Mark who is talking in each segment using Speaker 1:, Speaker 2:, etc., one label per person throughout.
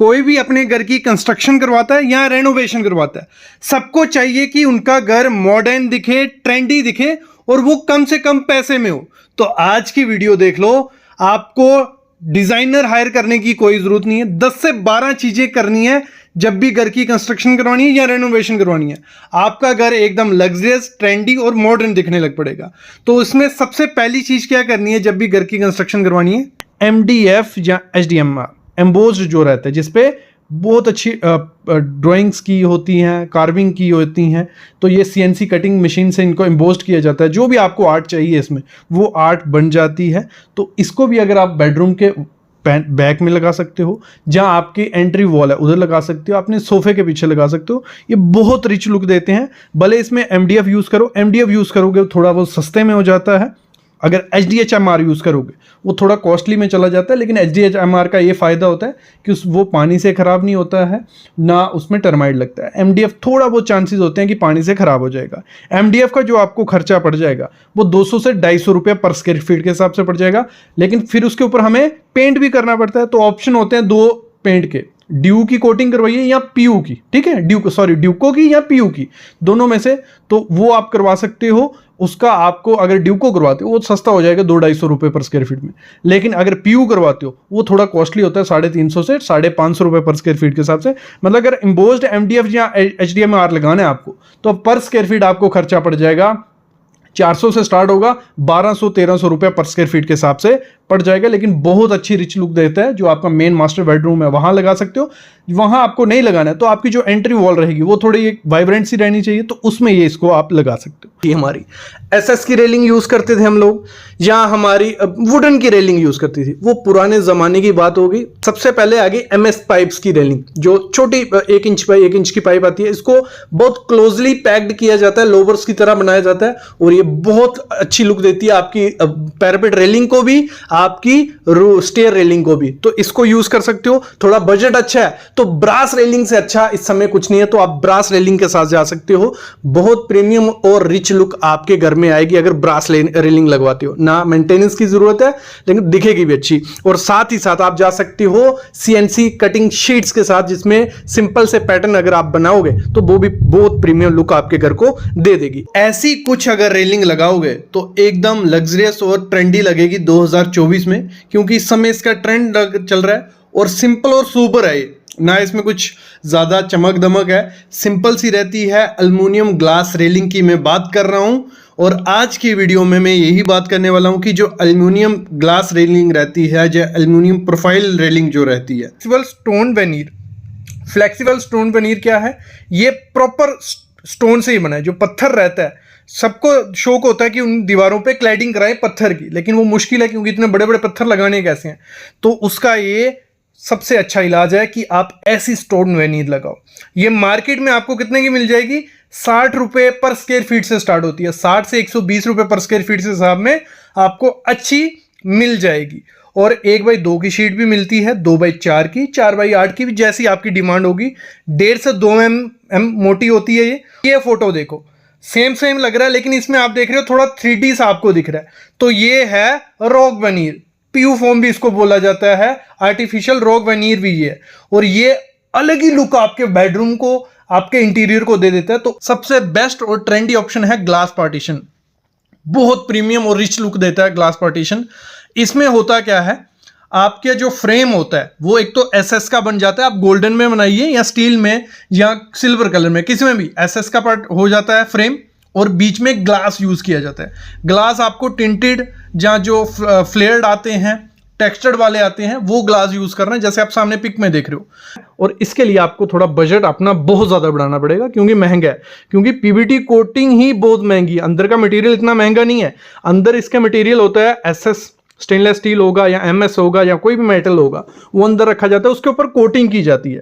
Speaker 1: कोई भी अपने घर की कंस्ट्रक्शन करवाता है या रेनोवेशन करवाता है, सबको चाहिए कि उनका घर मॉडर्न दिखे, ट्रेंडी दिखे और वो कम से कम पैसे में हो। तो आज की वीडियो देख लो, आपको डिजाइनर हायर करने की कोई जरूरत नहीं है। 10 से 12 चीजें करनी है जब भी घर की कंस्ट्रक्शन करवानी है या रेनोवेशन करवानी है। आपका घर एकदम लग्जरियस, ट्रेंडी और मॉडर्न दिखने लग पड़ेगा। तो इसमें सबसे पहली चीज क्या करनी है जब भी घर की कंस्ट्रक्शन करवानी है, MDF या HDMR एम्बोज्ड जो रहता है, जिसपे बहुत अच्छी ड्राइंग्स की होती हैं, कार्विंग की होती हैं, तो ये CNC कटिंग मशीन से इनको एम्बोज्ड किया जाता है। जो भी आपको आर्ट चाहिए इसमें वो आर्ट बन जाती है। तो इसको भी अगर आप बेडरूम के बैक में लगा सकते हो, जहाँ आपकी एंट्री वॉल है उधर लगा सकते हो, अपने सोफे के पीछे लगा सकते हो। ये बहुत रिच लुक देते हैं। भले इसमें MDF यूज़ करो, MDF यूज़ करोगे थोड़ा बहुत सस्ते में हो जाता है। अगर HDHMR यूज़ करोगे वो थोड़ा कॉस्टली में चला जाता है, लेकिन HDHMR का ये फ़ायदा होता है कि वो पानी से ख़राब नहीं होता है, ना उसमें टर्माइट लगता है। MDF थोड़ा बहुत चांसेस होते हैं कि पानी से ख़राब हो जाएगा। MDF का जो आपको खर्चा पड़ जाएगा वो 200 से 250 रुपये पर स्क्वायर फीट के हिसाब से पड़ जाएगा, लेकिन फिर उसके ऊपर हमें पेंट भी करना पड़ता है। तो ऑप्शन होते हैं दो पेंट के, ड्यू की कोटिंग करवाइए या PU की, ठीक है, ड्यूको की या PU की, दोनों में से। तो वो आप करवा सकते हो। उसका आपको अगर ड्यूको करवाते हो वो सस्ता हो जाएगा 200-250 रुपये पर स्क्वायर फीट में, लेकिन अगर PU करवाते हो वो थोड़ा कॉस्टली होता है, 350 से 550 रुपये पर स्क्वायर फीट के हिसाब से। मतलब अगर एम्बोज्ड MDF या HDMR लगाना है आपको तो पर स्क्वायर फीट आपको खर्चा पड़ जाएगा 400 से स्टार्ट होगा, 1200-1300 रुपये पर स्क्वायर फीट के हिसाब से पड़ जाएगा। लेकिन बहुत अच्छी रिच लुक देता है। जो आपका मेन मास्टर बेडरूम है वहां लगा सकते हो। वहां आपको नहीं लगाना है तो आपकी जो एंट्री वॉल रहेगी वो थोड़ी एक वाइब्रेंट सी रहनी चाहिए, तो उसमें ये इसको आप लगा सकते हो। ये हमारी SS की रेलिंग यूज करते थे हम लोग, या हमारी वुडन की रेलिंग यूज करती थी, वो पुराने जमाने की बात होगी। सबसे पहले आगे MS पाइप्स की रेलिंग, जो छोटी 1 इंच बाई 1 इंच की पाइप आती है, इसको बहुत क्लोजली पैक्ड किया जाता है, लोवर्स की तरह बनाया जाता है, और ये बहुत अच्छी लुक देती है आपकी पैरापेट रेलिंग को भी, आपकी स्टेयर रेलिंग को भी। तो इसको यूज कर सकते हो। थोड़ा बजट अच्छा है तो ब्रास रेलिंग से अच्छा इस समय कुछ नहीं है, तो आप ब्रास रेलिंग के साथ जा सकते हो। बहुत प्रीमियम और रिच लुक आपके घर में आएगी अगर ब्रास रेलिंग लगवाते हो। ना मेंटेनेंस की जरूरत है, लेकिन दिखेगी भी अच्छी। और साथ ही साथ आप जा सकते हो CNC कटिंग शीट्स के साथ, जिसमें सिंपल से पैटर्न अगर आप बनाओगे तो वो भी बहुत प्रीमियम लुक आपके घर को दे देगी। ऐसी कुछ अगर रेलिंग लगाओगे तो एकदम लग्जरियस और ट्रेंडी लगेगी 2024 में, क्योंकि इस समय इसका ट्रेंड चल रहा है। और सिंपल और सुपर है ये, ना इसमें कुछ ज़्यादा चमक दमक है, सिंपल सी रहती है। एल्युमिनियम ग्लास रेलिंग की मैं बात कर रहा हूँ, और आज की वीडियो में मैं यही बात करने वाला हूँ कि जो एल्युमिनियम ग्लास रेलिंग रहती है, जो एल्युमिनियम प्रोफाइल रेलिंग जो रहती है, फ्लेक्सिबल स्टोन वेनीर। फ्लेक्सिबल स्टोन वेनीर क्या है? ये प्रॉपर स्टोन से ही बना है। जो पत्थर रहता है, सबको शौक होता है कि उन दीवारों पे क्लैडिंग कराएं पत्थर की, लेकिन वो मुश्किल है क्योंकि इतने बड़े बड़े पत्थर लगाने कैसे हैं। तो उसका ये सबसे अच्छा इलाज है कि आप ऐसी स्टोन वेनीर लगाओ। ये मार्केट में आपको कितने की मिल जाएगी? 60 रुपये पर स्क्वायर फीट से स्टार्ट होती है। 60 से 120 रुपये पर स्क्वायर फीट के हिसाब में आपको अच्छी मिल जाएगी। और 1x2 की शीट भी मिलती है, 2x4 की, 4x8 की भी, जैसी आपकी डिमांड होगी। 1.5 से 2 mm मोटी होती है ये फोटो देखो, सेम लग रहा है, लेकिन इसमें आप देख रहे हो थोड़ा 3D सा आपको दिख रहा है। तो ये है रॉक वेनीर, PU फोम भी इसको बोला जाता है, आर्टिफिशियल रॉक वेनीर भी ये है। और ये अलग ही लुक आपके बेडरूम को, आपके इंटीरियर को दे देता है। तो सबसे बेस्ट और ट्रेंडी ऑप्शन है ग्लास पार्टीशन। बहुत प्रीमियम और रिच लुक देता है ग्लास पार्टीशन। इसमें होता क्या है, आपके जो फ्रेम होता है वो एक तो SS का बन जाता है। आप गोल्डन में बनाइए या स्टील में या सिल्वर कलर में, किसी में भी SS का पार्ट हो जाता है फ्रेम, और बीच में ग्लास यूज किया जाता है। ग्लास आपको टिंटेड, जहाँ जो फ्लेयर्ड आते हैं, टेक्सचर्ड वाले आते हैं, वो ग्लास यूज करना है, जैसे आप सामने पिक में देख रहे हो। और इसके लिए आपको थोड़ा बजट अपना बहुत ज्यादा बढ़ाना पड़ेगा, क्योंकि महंगा है। क्योंकि PVT कोटिंग ही बहुत महंगी है, अंदर का मटेरियल इतना महंगा नहीं है। अंदर इसका मटेरियल होता है SS, स्टेनलेस स्टील होगा या MS होगा या कोई भी मेटल होगा, वो अंदर रखा जाता है, उसके ऊपर कोटिंग की जाती है।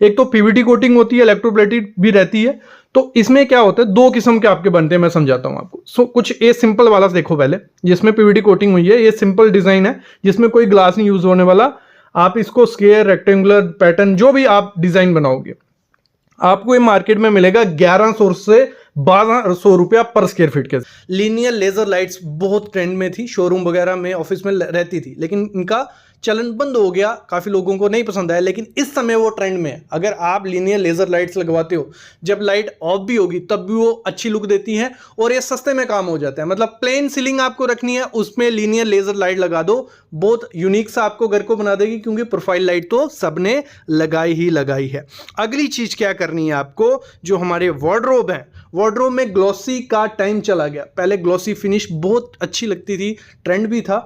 Speaker 1: एक तो PVT कोटिंग होती है, इलेक्ट्रोप्लेटेड भी रहती है। तो इसमें क्या होता है, 2 किस्म के आपके बनते हैं, मैं समझाता हूं आपको। कुछ ये सिंपल वाला देखो पहले, जिसमें PVT कोटिंग हुई है, ये सिंपल डिजाइन है जिसमें कोई ग्लास नहीं यूज होने वाला। आप इसको स्क्वायर, रेक्टेंगुलर, पैटर्न, जो भी आप डिजाइन बनाओगे, आपको ये मार्केट में मिलेगा 1100 से 1200 रुपया पर स्क्वायर फीट के। लीनियर लेजर लाइट्स बहुत ट्रेंड में थी, शोरूम वगैरह में, ऑफिस में रहती थी, लेकिन इनका चलन बंद हो गया, काफ़ी लोगों को नहीं पसंद आया, लेकिन इस समय वो ट्रेंड में है। अगर आप लीनियर लेज़र लाइट्स लगवाते हो, जब लाइट ऑफ भी होगी तब भी वो अच्छी लुक देती हैं और ये सस्ते में काम हो जाता है। मतलब प्लेन सीलिंग आपको रखनी है, उसमें लीनियर लेज़र लाइट लगा दो, बहुत यूनिक सा आपको घर को बना देगी, क्योंकि प्रोफाइल लाइट तो सबने लगाई है। अगली चीज़ क्या करनी है आपको, जो हमारे वार्डरोब हैं, वार्डरोब में ग्लॉसी का टाइम चला गया। पहले ग्लॉसी फिनिश बहुत अच्छी लगती थी, ट्रेंड भी था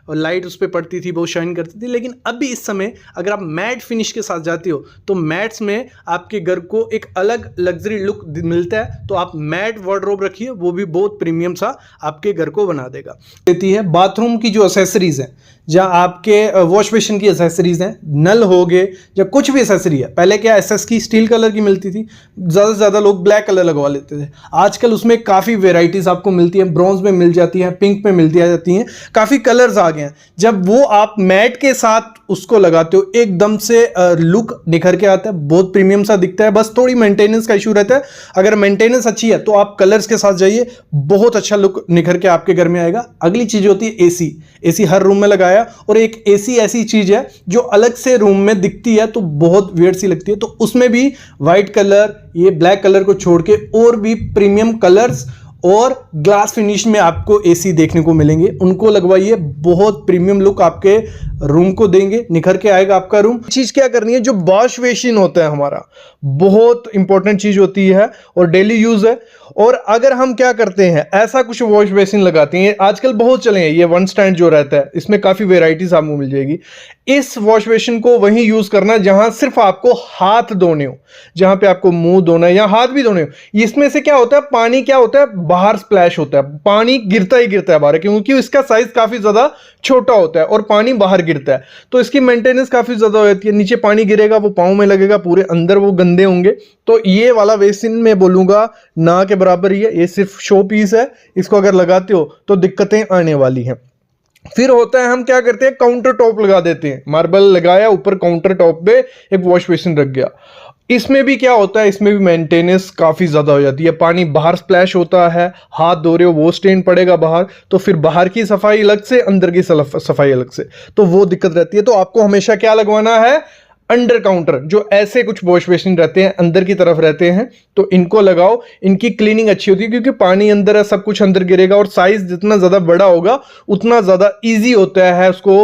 Speaker 1: और लाइट उस पर पड़ती थी, बहुत शाइन करती थी। लेकिन अभी इस समय अगर आप मैट फिनिश के साथ जाते हो तो मैट्स में आपके घर को एक अलग लग्जरी लुक मिलता है। तो आप मैट वार्डरोब रखिए, वो भी बहुत प्रीमियम सा आपके घर को बना देगा। देती है बाथरूम की जो एसेसरीज हैं, जहाँ आपके वॉश बेसिन की एसेसरीज हैं, नल हो गए या कुछ भी एसेसरी है। पहले क्या एसएस की स्टील कलर की मिलती थी, ज़्यादा से ज़्यादा लोग ब्लैक कलर लगवा लेते थे। आजकल उसमें काफ़ी वेराइटीज़ आपको मिलती हैं, ब्रॉन्ज में मिल जाती हैं, पिंक में मिल जाती हैं, काफ़ी कलर्स आ गए हैं। जब वो आप मैट के साथ उसको लगाते हो, एकदम से लुक निखर के आता है, बहुत प्रीमियम सा दिखता है। बस थोड़ी मेंटेनेंस का इशू रहता है, अगर मेंटेनेंस अच्छी है तो आप कलर्स के साथ जाइए, बहुत अच्छा लुक निखर के आपके घर में आएगा। अगली चीज़ होती है एसी। एसी हर रूम में लगाया, और एक एसी ऐसी चीज है जो अलग से रूम में दिखती है तो बहुत वियर्ड सी लगती है, तो उसमें भी वाइट कलर, ये ब्लैक कलर को छोड़ के और भी प्रीमियम कलर्स और ग्लास फिनिश में आपको एसी देखने को मिलेंगे, उनको लगवाइए। बहुत प्रीमियम लुक आपके रूम को देंगे, निखर के आएगा आपका रूम। चीज क्या करनी है, जो वॉश बेसिन होता है हमारा, बहुत इंपॉर्टेंट चीज होती है और डेली यूज है। और अगर हम क्या करते हैं, ऐसा कुछ वॉश बेसिन लगाते हैं, आजकल बहुत चले हैं ये वन स्टैंड जो रहता है, इसमें काफी वेराइटीज आपको मिल जाएगी। इस वॉश बेसिन को वहीं यूज करना जहां सिर्फ आपको हाथ धोने हो, जहां पे आपको मुंह धोना है या हाथ भी धोने हो। इसमें से क्या होता है, पानी क्या होता है, बाहर स्प्लैश होता है, पानी गिरता ही गिरता है बाहर, क्योंकि इसका साइज काफी ज्यादा छोटा होता है और पानी बाहर गिरता है, तो इसकी मेंटेनेंस काफी ज्यादा हो जाती है। नीचे पानी गिरेगा, वो पाँव में लगेगा, पूरे अंदर वो गंदे होंगे। तो ये वाला बेसिन मैं बोलूंगा ना के बराबर ही है, ये सिर्फ शो पीस है। इसको अगर लगाते हो तो दिक्कतें आने वाली हैं। फिर होता है, हम क्या करते हैं, काउंटर टॉप लगा देते हैं, मार्बल लगाया, ऊपर काउंटर टॉप पे एक वॉश बेसिन रख गया। इसमें भी क्या होता है, इसमें भी मेंटेनेंस काफी ज्यादा हो जाती है, पानी बाहर स्प्लैश होता है, हाथ धो रहे हो वो स्टेन पड़ेगा बाहर, तो फिर बाहर की सफाई अलग से, अंदर की सफाई अलग से, तो वो दिक्कत रहती है। तो आपको हमेशा क्या लगवाना है, अंडर काउंटर, जो ऐसे कुछ वॉश बेसिन रहते हैं अंदर की तरफ रहते हैं, तो इनको लगाओ। इनकी क्लीनिंग अच्छी होती है, क्योंकि पानी अंदर है, सब कुछ अंदर गिरेगा, और साइज जितना ज्यादा बड़ा होगा उतना ज्यादा इजी होता है उसको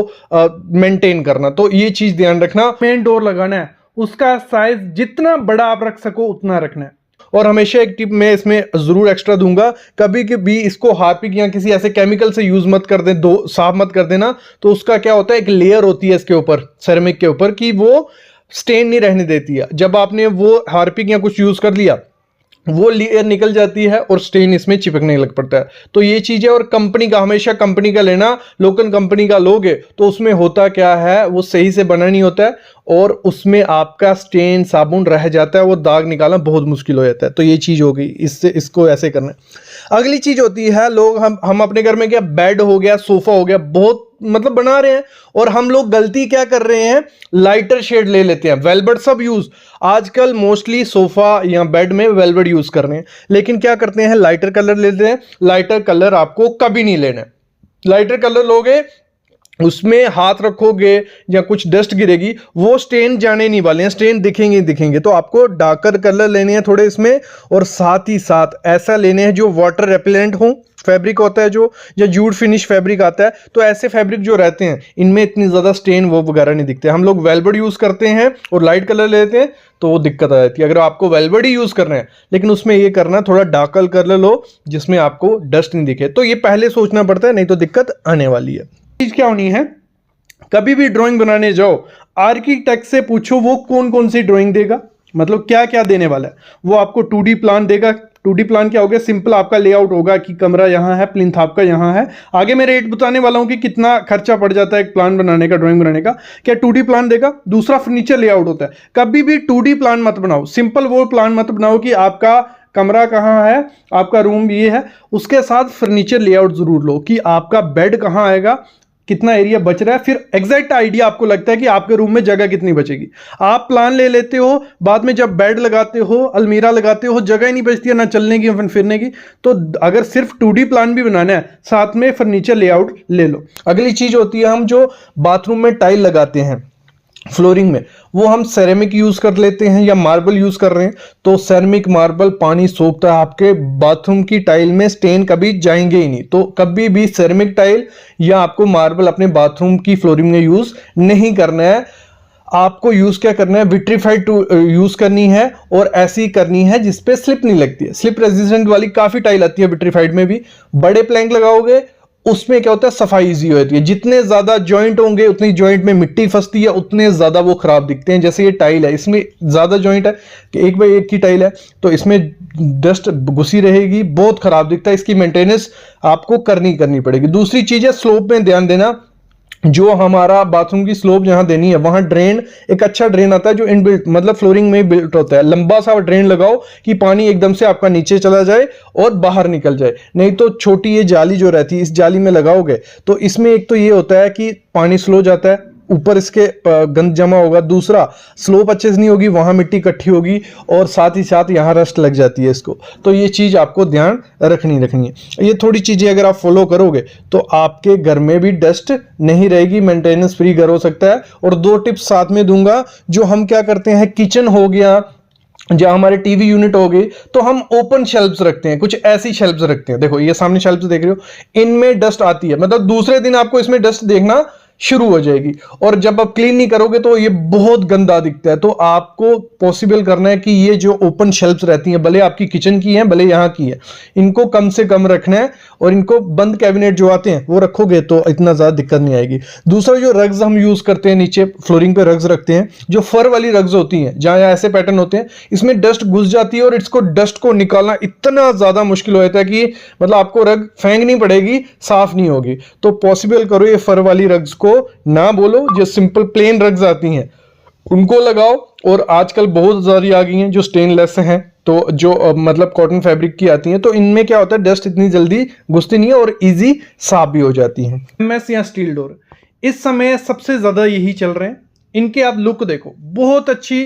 Speaker 1: मेंटेन करना। तो ये चीज ध्यान रखना। मेन डोर लगाना है, उसका साइज जितना बड़ा आप रख सको उतना रखना है। और हमेशा एक टिप मैं इसमें जरूर एक्स्ट्रा दूंगा, कभी भी इसको हार्पिक या किसी ऐसे केमिकल से यूज मत कर दे, साफ मत कर देना। तो उसका क्या होता है, एक लेयर होती है इसके ऊपर, सेरेमिक के ऊपर, कि वो स्टेन नहीं रहने देती है। जब आपने वो हार्पिक या कुछ यूज कर लिया, वो लेयर निकल जाती है और स्टेन इसमें चिपकने लग पड़ता है। तो ये चीज है। और कंपनी का, हमेशा कंपनी का लेना, लोकल कंपनी का लोगे तो उसमें होता क्या है, वो सही से बना नहीं होता है और उसमें आपका स्टेन साबुन रह जाता है, वो दाग निकालना बहुत मुश्किल हो जाता है। तो ये चीज हो गई, इससे इसको ऐसे करना है। अगली चीज होती है, लोग हम अपने घर में क्या, बेड हो गया, सोफा हो गया, बहुत मतलब बना रहे हैं, और हम लोग गलती क्या कर रहे हैं, लाइटर शेड ले लेते हैं, वेलवेट सब यूज। आजकल मोस्टली सोफा या बेड में वेलवेट यूज कर रहे हैं, लेकिन क्या करते हैं, लाइटर कलर लेते हैं। लाइटर कलर आपको कभी नहीं लेना है। लाइटर कलर लोगे, उसमें हाथ रखोगे या कुछ डस्ट गिरेगी, वो स्टेन जाने नहीं वाले हैं, स्टेन दिखेंगे ही दिखेंगे। तो आपको डार्कर कलर लेने हैं थोड़े इसमें, और साथ ही साथ ऐसा लेने हैं जो वाटर रेपेलेंट हो। फैब्रिक होता है जो, या जूट फिनिश फैब्रिक आता है, तो ऐसे फैब्रिक जो रहते हैं इनमें इतनी ज्यादा स्टेन वो वगैरह नहीं दिखते। हम लोग वेलवेट यूज करते हैं और लाइट कलर लेते हैं, तो वो दिक्कत आ जाती है। अगर आपको वेलवेट ही यूज करना है, लेकिन उसमें ये करना थोड़ा डार्कर कलर लो जिसमें आपको डस्ट नहीं दिखे। तो ये पहले सोचना पड़ता है, नहीं तो दिक्कत आने वाली है। चीज क्या होनी है, कभी भी ड्राइंग बनाने जाओ, आर्किटेक्ट से पूछो वो कौन कौन सी ड्राइंग देगा, मतलब क्या क्या देने वाला है। वो आपको 2D प्लान देगा। 2D प्लान क्या हो गया, सिंपल आपका लेआउट होगा कि कमरा यहाँ है, प्लिंथ आपका यहाँ है। आगे मैं रेट बताने वाला हूँ कि कितना खर्चा पड़ जाता है एक प्लान बनाने का, ड्राइंग बनाने का। क्या 2D प्लान देगा। दूसरा फर्नीचर लेआउट होता है। कभी भी 2D प्लान मत बनाओ, सिंपल वो प्लान मत बनाओ कि आपका कमरा कहाँ है, आपका रूम ये है, उसके साथ फर्नीचर लेआउट जरूर लो कि आपका बेड कहाँ आएगा, कितना एरिया बच रहा है, फिर एग्जैक्ट आइडिया आपको लगता है कि आपके रूम में जगह कितनी बचेगी। आप प्लान ले लेते हो, बाद में जब बेड लगाते हो, अलमीरा लगाते हो, जगह ही नहीं बचती है ना चलने की फिरने की। तो अगर सिर्फ 2D प्लान भी बनाना है, साथ में फर्नीचर लेआउट ले लो। अगली चीज होती है, हम जो बाथरूम में टाइल लगाते हैं फ्लोरिंग में, वो हम सेरेमिक यूज कर लेते हैं या मार्बल यूज कर रहे हैं, तो सेरेमिक मार्बल पानी सोखता है, आपके बाथरूम की टाइल में स्टेन कभी जाएंगे ही नहीं। तो कभी भी सेरेमिक टाइल या आपको मार्बल अपने बाथरूम की फ्लोरिंग में यूज नहीं करना है। आपको यूज क्या करना है, विट्रीफाइड यूज करनी है, और ऐसी करनी है जिसपे स्लिप नहीं लगती है। स्लिप रेजिस्टेंट वाली काफी टाइल आती है विट्रीफाइड में भी। बड़े प्लैंक लगाओगे, उसमें क्या होता है, सफाई इजी होती है। जितने ज्यादा जॉइंट होंगे उतनी जॉइंट में मिट्टी फंसती है, उतने ज्यादा वो खराब दिखते हैं। जैसे ये टाइल है, इसमें ज्यादा जॉइंट है कि 1x1 की टाइल है, तो इसमें डस्ट घुसी रहेगी, बहुत खराब दिखता है। इसकी मेंटेनेंस आपको करनी पड़ेगी। दूसरी चीज है, स्लोप में ध्यान देना। जो हमारा बाथरूम की स्लोप जहां देनी है, वहां ड्रेन, एक अच्छा ड्रेन आता है जो इनबिल्ट मतलब फ्लोरिंग में बिल्ट होता है। लंबा सा ड्रेन लगाओ कि पानी एकदम से आपका नीचे चला जाए और बाहर निकल जाए। नहीं तो छोटी ये जाली जो रहती है, इस जाली में लगाओगे तो इसमें एक तो ये होता है कि पानी स्लो जाता है, ऊपर इसके गंद जमा होगा। दूसरा, स्लोप अच्छे से नहीं होगी, वहां मिट्टी इकट्ठी होगी, और साथ ही साथ यहां रस्ट लग जाती है इसको। तो ये चीज आपको ध्यान रखनी है। ये थोड़ी चीजें अगर आप फॉलो करोगे तो आपके घर में भी डस्ट नहीं रहेगी, मेंटेनेंस फ्री घर हो सकता है। और 2 टिप्स साथ में दूंगा। जो हम क्या करते हैं, किचन हो गया, जहां हमारे टीवी यूनिट हो गई, तो हम ओपन शेल्फ्स रखते हैं, कुछ ऐसी शेल्फ्स रखते हैं। देखो ये सामने शेल्फ्स देख रहे हो, इनमें डस्ट आती है, मतलब दूसरे दिन आपको इसमें डस्ट देखना शुरू हो जाएगी, और जब आप क्लीन नहीं करोगे तो ये बहुत गंदा दिखता है। तो आपको पॉसिबल करना है कि ये जो ओपन शेल्फ्स रहती हैं, भले आपकी किचन की हैं भले यहां की है, इनको कम से कम रखना है, और इनको बंद कैबिनेट जो आते हैं वो रखोगे तो इतना ज्यादा दिक्कत नहीं आएगी। दूसरा, जो रग्स हम यूज करते हैं, नीचे फ्लोरिंग पे रग्स रखते हैं, जो फर वाली रग्स होती हैं, जहां ऐसे पैटर्न होते हैं, इसमें डस्ट घुस जाती है, और इसको डस्ट को निकालना इतना ज्यादा मुश्किल हो जाता है कि मतलब आपको रग फेंकनी पड़ेगी, साफ नहीं होगी। तो पॉसिबल करो ये फर वाली रग्स को ना बोलो, जो सिंपल प्लेन रग्स आती हैं उनको लगाओ। और आजकल बहुत सारी आ गई हैं जो स्टेनलेस हैं, तो जो मतलब कॉटन फैब्रिक की आती हैं, तो इनमें क्या होता है, डस्ट इतनी जल्दी घुसती नहीं है और इजी साफ भी हो जाती हैं। एमएस या स्टील डोर इस समय सबसे ज्यादा यही चल रहे हैं। इनके आप लुक देखो, बहुत अच्छी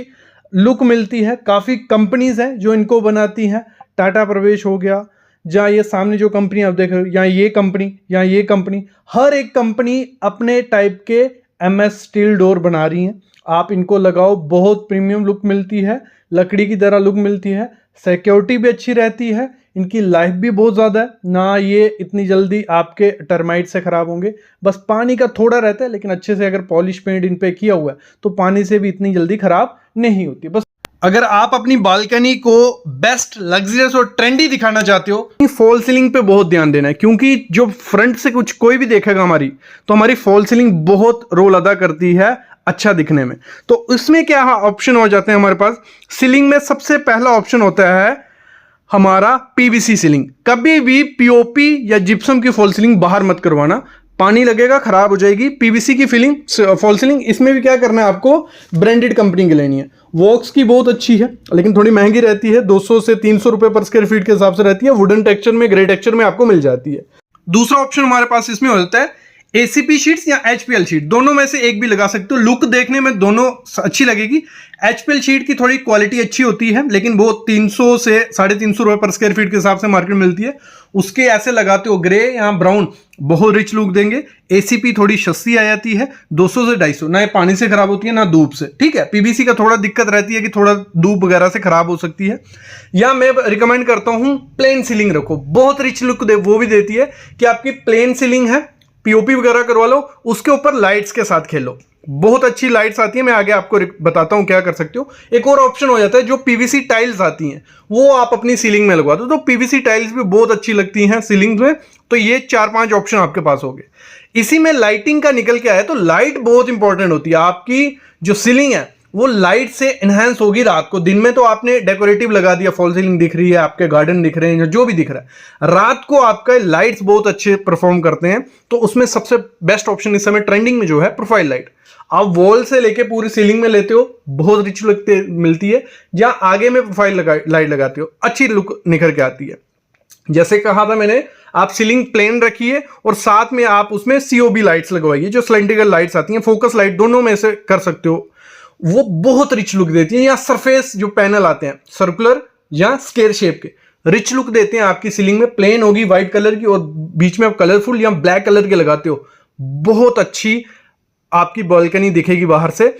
Speaker 1: लुक मिलती है। काफी कंपनीज हैं जो इनको बनाती हैं। टाटा प्रवेश हो गया, जहाँ ये सामने जो कंपनी आप देख रहे हो, यहाँ ये कंपनी, यहाँ ये कंपनी, हर एक कंपनी अपने टाइप के एमएस स्टील डोर बना रही हैं। आप इनको लगाओ, बहुत प्रीमियम लुक मिलती है, लकड़ी की तरह लुक मिलती है, सिक्योरिटी भी अच्छी रहती है, इनकी लाइफ भी बहुत ज़्यादा है ना। ये इतनी जल्दी आपके टर्माइट से ख़राब होंगे, बस पानी का थोड़ा रहता है, लेकिन अच्छे से अगर पॉलिश पेंट इन पे किया हुआ है तो पानी से भी इतनी जल्दी ख़राब नहीं होती। बस अगर आप अपनी बालकनी को बेस्ट, लग्जरियस और ट्रेंडी दिखाना चाहते हो, फॉल सीलिंग पे बहुत ध्यान देना है, क्योंकि जो फ्रंट से कुछ कोई भी देखेगा हमारी, तो हमारी फॉल सीलिंग बहुत रोल अदा करती है अच्छा दिखने में। तो इसमें क्या ऑप्शन हो जाते हैं हमारे पास। सीलिंग में सबसे पहला ऑप्शन होता है हमारा पीवीसी सीलिंग। कभी भी पीओपी या जिप्सम की फॉल सीलिंग बाहर मत करवाना, पानी लगेगा, खराब हो जाएगी। पीवीसी की फीलिंग फॉल सीलिंग, इसमें भी क्या करना है, आपको ब्रांडेड कंपनी की लेनी है। वॉक्स की बहुत अच्छी है, लेकिन थोड़ी महंगी रहती है, 200 से 300 रुपए पर स्क्वायर फीट के हिसाब से रहती है। वुडन टेक्सचर में, ग्रे टेक्सचर में आपको मिल जाती है। दूसरा ऑप्शन हमारे पास इसमें हो जाता है एसीपी शीट्स या एचपीएल शीट, दोनों में से एक भी लगा सकते हो। लुक देखने में दोनों अच्छी लगेगी। एचपीएल शीट की थोड़ी क्वालिटी अच्छी होती है, लेकिन वो 300 से 350 रुपए पर स्क्वायर फीट के हिसाब से मार्केट में मिलती है। उसके ऐसे लगाते हो ग्रे या ब्राउन, बहुत रिच लुक देंगे। एसीपी थोड़ी सस्ती आ जाती है, 200 से 250, ना ये पानी से खराब होती है ना धूप से, ठीक है। पीवीसी का थोड़ा दिक्कत रहती है कि थोड़ा धूप वगैरह से खराब हो सकती है। या मैं रिकमेंड करता हूं प्लेन सीलिंग रखो, बहुत रिच लुक वो भी देती है कि आपकी प्लेन सीलिंग है, पीओपी वगैरह करवा लो, उसके ऊपर लाइट्स के साथ खेलो, बहुत अच्छी लाइट्स आती है। मैं आगे आपको बताता हूं क्या कर सकते हो। एक और ऑप्शन हो जाता है जो पीवीसी टाइल्स आती हैं, वो आप अपनी सीलिंग में लगवा दो, तो पीवीसी टाइल्स भी बहुत अच्छी लगती हैं सीलिंग में। तो ये 4-5 ऑप्शन आपके पास हो गए। इसी में लाइटिंग का निकल के आया, तो लाइट बहुत इंपॉर्टेंट होती है। आपकी जो सीलिंग है वो लाइट से एनहांस होगी रात को। दिन में तो आपने डेकोरेटिव लगा दिया, फॉल सीलिंग दिख रही है, आपके गार्डन दिख रहे हैं, जो भी दिख रहा है, रात को आपका लाइट्स बहुत अच्छे परफॉर्म करते हैं। तो उसमें सबसे बेस्ट ऑप्शन इस समय ट्रेंडिंग में जो है प्रोफाइल लाइट। आप वॉल से लेके पूरी सीलिंग में लेते हो, बहुत रिच लुक मिलती है। जहां आगे में प्रोफाइल लाइट लगाते हो, अच्छी लुक निखर के आती है। जैसे कहा था मैंने, आप सीलिंग प्लेन रखिए और साथ में आप उसमें सीओबी लाइट्स लगवाइए, जो सिलेंड्रिकल लाइट्स आती हैं, फोकस लाइट, दोनों में से कर सकते हो। वो बहुत रिच लुक देती है। या सरफेस जो पैनल आते हैं सर्कुलर या स्क्वायर शेप के, रिच लुक देते हैं आपकी सीलिंग में। प्लेन होगी व्हाइट कलर की और बीच में आप कलरफुल या ब्लैक कलर के लगाते हो, बहुत अच्छी आपकी बालकनी दिखेगी बाहर से।